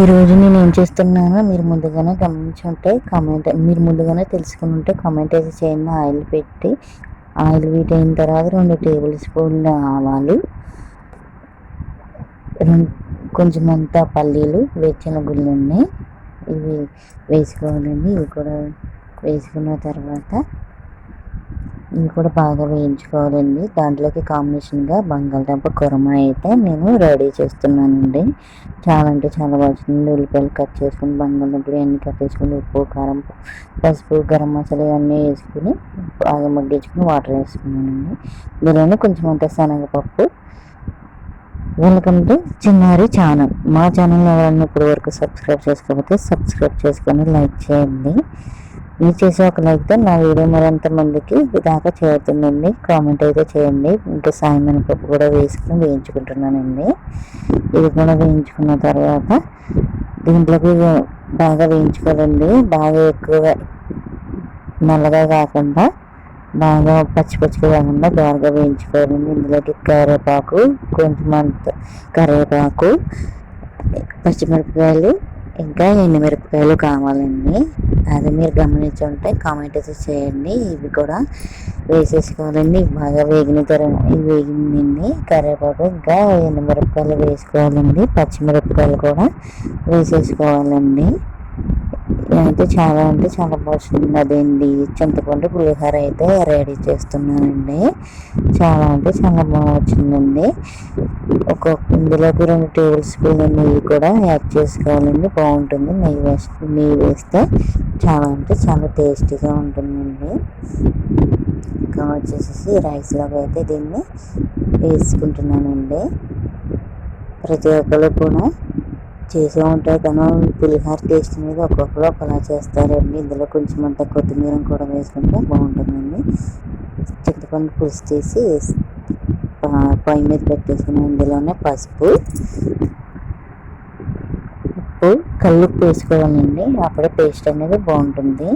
ఈరోజు నేను ఏం చేస్తున్నానో మీరు ముందుగానే గమనించుంటే మీరు ముందుగానే తెలుసుకుని ఉంటే కామెంట్ అయితే చేయండి. ఆయిల్ వీట్ అయిన తర్వాత 2 టేబుల్ స్పూన్ల ఆవాలు, కొంచెం అంతా పల్లీలు, వేచిన గుళ్ళున్నాయి, ఇవి వేసుకోవాలండి. ఇవి కూడా వేసుకున్న తర్వాత ఇవి కూడా బాగా వేయించుకోవాలండి. దాంట్లోకి కాంబినేషన్గా బంగాళదుంప కుర్మా అయితే నేను రెడీ చేస్తున్నానండి. చాలా అంటే చాలా బాగుంటుంది. ఉల్లిపాయలు కట్ చేసుకుని, బంగాళదుంపలు అన్నీ కట్ చేసుకుని, ఉప్పు, కారం, పసుపు, గరం మసాలా ఇవన్నీ వేసుకుని బాగా మగ్గించుకుని వాటర్ వేసుకున్నానండి. ఇందులోనే కొంచెం అంత శనగపప్పు. వెల్కమ్ టు చిన్నారి ఛానల్. మా ఛానల్ ఎవరన్నా ఇప్పటి వరకు సబ్స్క్రైబ్ చేసుకోకపోతే సబ్స్క్రైబ్ చేసుకొని లైక్ చేయండి. మీరు చేసే ఒక లైక్తో నా వీడియో మరింత మందికి దాకా చేరుతుందండి. కామెంట్ అయితే చేయండి. ఇంకా సాయమైన పప్పు కూడా వేసుకుని వేయించుకుంటున్నానండి. ఇది కూడా వేయించుకున్న తర్వాత దీంట్లోకి బాగా వేయించుకోవాలండి. బాగా ఎక్కువగా నల్లగా కాకుండా, బాగా పచ్చిగా కాకుండా బాగా వేయించుకోవాలండి. ఇందులోకి కరివేపాకు, పచ్చిమిరపకాయలు, ఇంకా ఎండుమిరపకాయలు కావాలండి. అది మీరు గమనించి ఉంటే కామెంట్ అయితే చేయండి. ఇవి కూడా వేసేసుకోవాలండి. బాగా వేగిందండి కరివేపాకు, ఇంకా ఎండుమిరపకాయలు వేసుకోవాలండి. పచ్చిమిరపకాయలు కూడా వేసేసుకోవాలండి. అయితే చాలా అంటే చాలా బాగుంటుంది. అదేంటి చింతపండు పులిహోర అయితే రెడీ చేస్తున్నానండి. చాలా అంటే చాలా బాగా వచ్చిందండి. ఇందులోకి 2 టేబుల్ స్పూన్ల నెయ్యి కూడా యాడ్ చేసుకోవాలండి. బాగుంటుంది. నెయ్యి వేస్తే చాలా అంటే చాలా టేస్టీగా ఉంటుందండి. ఇంకా వచ్చేసి రైస్లోకి అయితే దీన్ని వేసుకుంటున్నానండి. ప్రతి ఒక్కరు కూడా చేసే ఉంటాయి కానీ పులిహోర టేస్ట్ అనేది ఒక్కొక్కరు ఒకలా చేస్తారండి. ఇందులో కొంచెం అంత కొత్తిమీర కూడా వేసుకుంటే బాగుంటుందండి. చింతపండు పులుసు తీసి పొయ్యి మీద పెట్టేసుకుని ఇందులోనే పసుపు, ఉప్పు, కల్లుప్పు వేసుకోవాలండి. అప్పుడే టేస్ట్ అనేది బాగుంటుంది.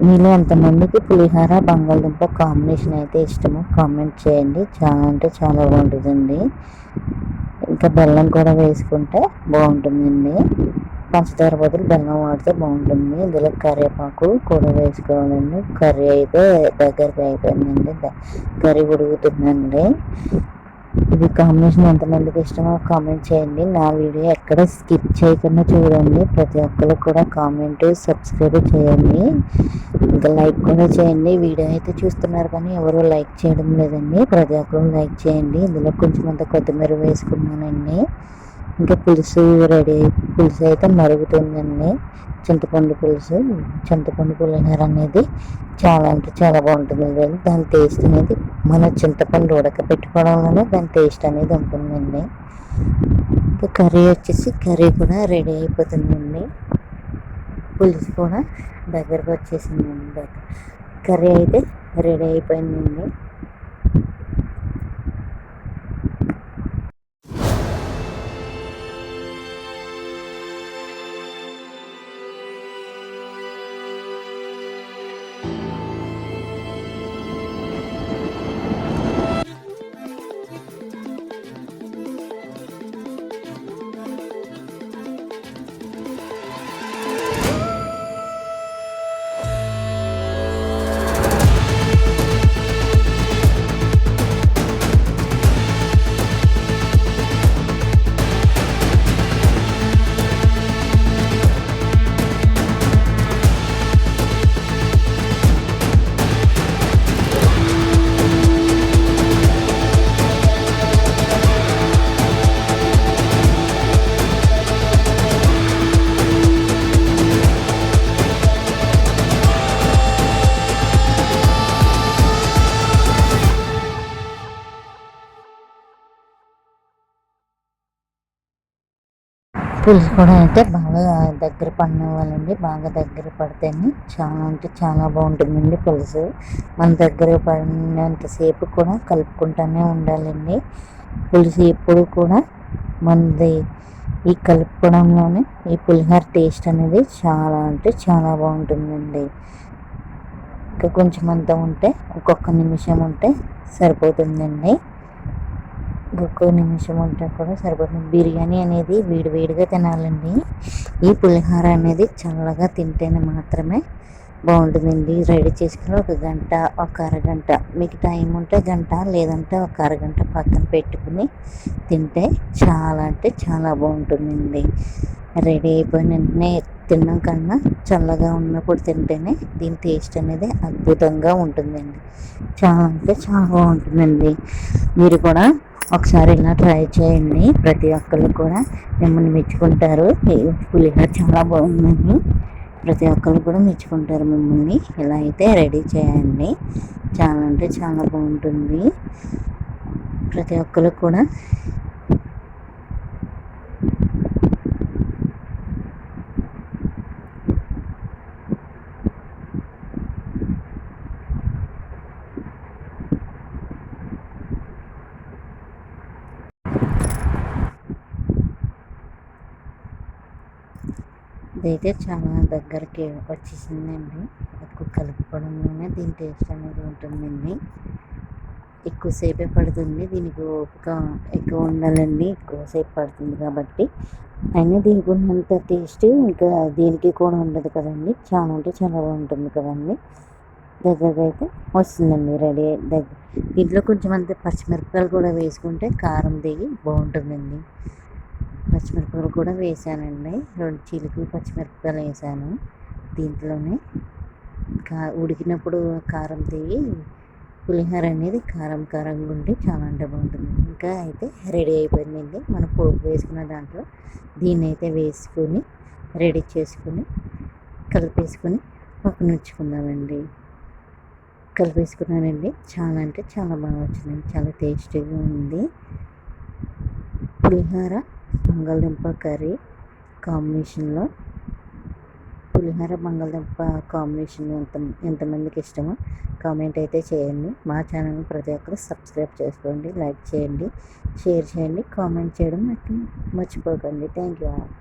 మీలో ఎంతమందికి పులిహోర బంగాళదుంప కాంబినేషన్ అయితే ఇష్టమో కామెంట్ చేయండి. చాలా అంటే చాలా బాగుంటుందండి. ఇంకా బెల్లం కూడా వేసుకుంటే బాగుంటుందండి. పంచదార బదులు బెల్లం వాడితే బాగుంటుంది. ఇందులో కరివేపాకు కూడా వేసుకోవాలండి. కర్రీ అయితే దగ్గరికి అయిపోయిందండి. కర్రీ ఉడుకుతుందండి. ఇది కాంబినేషన్ ఎంతమందికి ఇష్టమో కామెంట్ చేయండి. నా వీడియో ఎక్కడ స్కిప్ చేయకుండా చూడండి. ప్రతి ఒక్కరు కూడా కామెంట్, సబ్స్క్రైబ్ చేయండి. ఇంకా లైక్ కూడా చేయండి. వీడియో అయితే చూస్తున్నారు కానీ ఎవరు లైక్ చేయడం లేదండి. ప్రతి ఒక్కరు లైక్ చేయండి. ఇందులో కొంచెం అంత కొత్తిమీర వేసుకున్నానండి. ఇంకా పులుసు అయితే మరుగుతుందండి. చింతపండు పులిహోర అనేది చాలా అంటే చాలా బాగుంటుంది. దాని టేస్ట్ అనేది మన చింతపండు ఉడకపెట్టుకోవడం వల్ల దాని టేస్ట్ అనేది ఉంటుందండి. ఇంకా కర్రీ కూడా రెడీ అయిపోతుందండి. పులుసు కూడా దగ్గరకు వచ్చేసిందండి. కర్రీ అయితే రెడీ అయిపోయిందండి. పులుసు కూడా అయితే బాగా దగ్గర పడినవ్వాలండి. బాగా దగ్గర పడితేనే చాలా అంటే చాలా బాగుంటుందండి పులుసు. మన దగ్గర పడినంతసేపు కూడా కలుపుకుంటూనే ఉండాలండి. పులుసు ఎప్పుడు కూడా మనది ఈ కలుపుకోవడంలోనే ఈ పులిహోర టేస్ట్ అనేది చాలా అంటే చాలా బాగుంటుందండి. ఇంకా కొంచెం అంతా ఉంటే ఒక్కొక్క నిమిషం ఉంటే సరిపోతుందండి. ఇంకొక నిమిషం ఉంటే కూడా సరిపోతుంది. బిర్యానీ అనేది వేడివేడిగా తినాలండి. ఈ పులిహోర అనేది చల్లగా తింటేనే మాత్రమే బాగుంటుందండి. రెడీ చేసుకుని ఒక గంట, ఒక అరగంట మీకు టైం ఉంటే గంట, లేదంటే ఒక అరగంట పక్కన పెట్టుకుని తింటే చాలా అంటే చాలా బాగుంటుందండి. రెడీ అయిపోయిన వెంటనే తినడం కన్నా చల్లగా ఉన్నప్పుడు తింటేనే దీని టేస్ట్ అనేది అద్భుతంగా ఉంటుందండి. చాలా అంటే చాలా బాగుంటుందండి. మీరు కూడా ఒకసారి ఇలా ట్రై చేయండి. ప్రతి ఒక్కళ్ళు కూడా మిమ్మల్ని మెచ్చుకుంటారు. పులిహోర చాలా బాగుందని ప్రతి ఒక్కళ్ళు కూడా మెచ్చుకుంటారు మిమ్మల్ని. ఇలా అయితే రెడీ చేయండి. చాలా అంటే చాలా బాగుంటుంది. ప్రతి ఒక్కళ్ళు కూడా ఇదైతే చాలా దగ్గరికి వచ్చేసిందండి. ఎక్కువ కలుపుకోవడంలోనే దీని టేస్ట్ అనేది ఉంటుందండి. ఎక్కువసేపే పడుతుంది. దీనికి ఓపిక ఎక్కువ ఉండాలండి. ఎక్కువసేపు పడుతుంది కాబట్టి అయినా దీనికి ఉన్నంత టేస్ట్ ఇంకా దీనికి కూడా ఉండదు కదండి. చాలా అంటే చాలా బాగుంటుంది కదండి. దగ్గరగా అయితే వస్తుందండి రెడీ దీంట్లో కొంచెం అంత పచ్చిమిరపకాయలు కూడా వేసుకుంటే కారం దిగి బాగుంటుందండి. పచ్చిమిరపకాయలు కూడా వేసానండి. 2 చిలుకలు పచ్చిమిరపకాయలు వేసాను దీంట్లోనే. ఉడికినప్పుడు కారం దిగి పులిహోర అనేది కారం కారంగా ఉండి చాలా అంటే బాగుంటుంది. ఇంకా అయితే రెడీ అయిపోయిందండి. మనం పోపు వేసుకున్న దాంట్లో దీన్ని అయితే వేసుకొని రెడీ చేసుకుని కలిపేసుకొని పక్కన ఉంచుకుందామండి. కలిపేసుకున్నానండి. చాలా అంటే చాలా బాగా వచ్చిందండి. చాలా టేస్టీగా ఉంది. పులిహోర బంగాళదుంప కర్రీ కాంబినేషన్లో పులిహోర బంగాళదుంప కాంబినేషన్ ఎంతమందికి ఇష్టమో కామెంట్ అయితే చేయండి. మా ఛానల్ని ప్రతి ఒక్కరు సబ్స్క్రైబ్ చేసుకోండి, లైక్ చేయండి, షేర్ చేయండి, కామెంట్ చేయడం మర్చిపోకండి. Thank you all.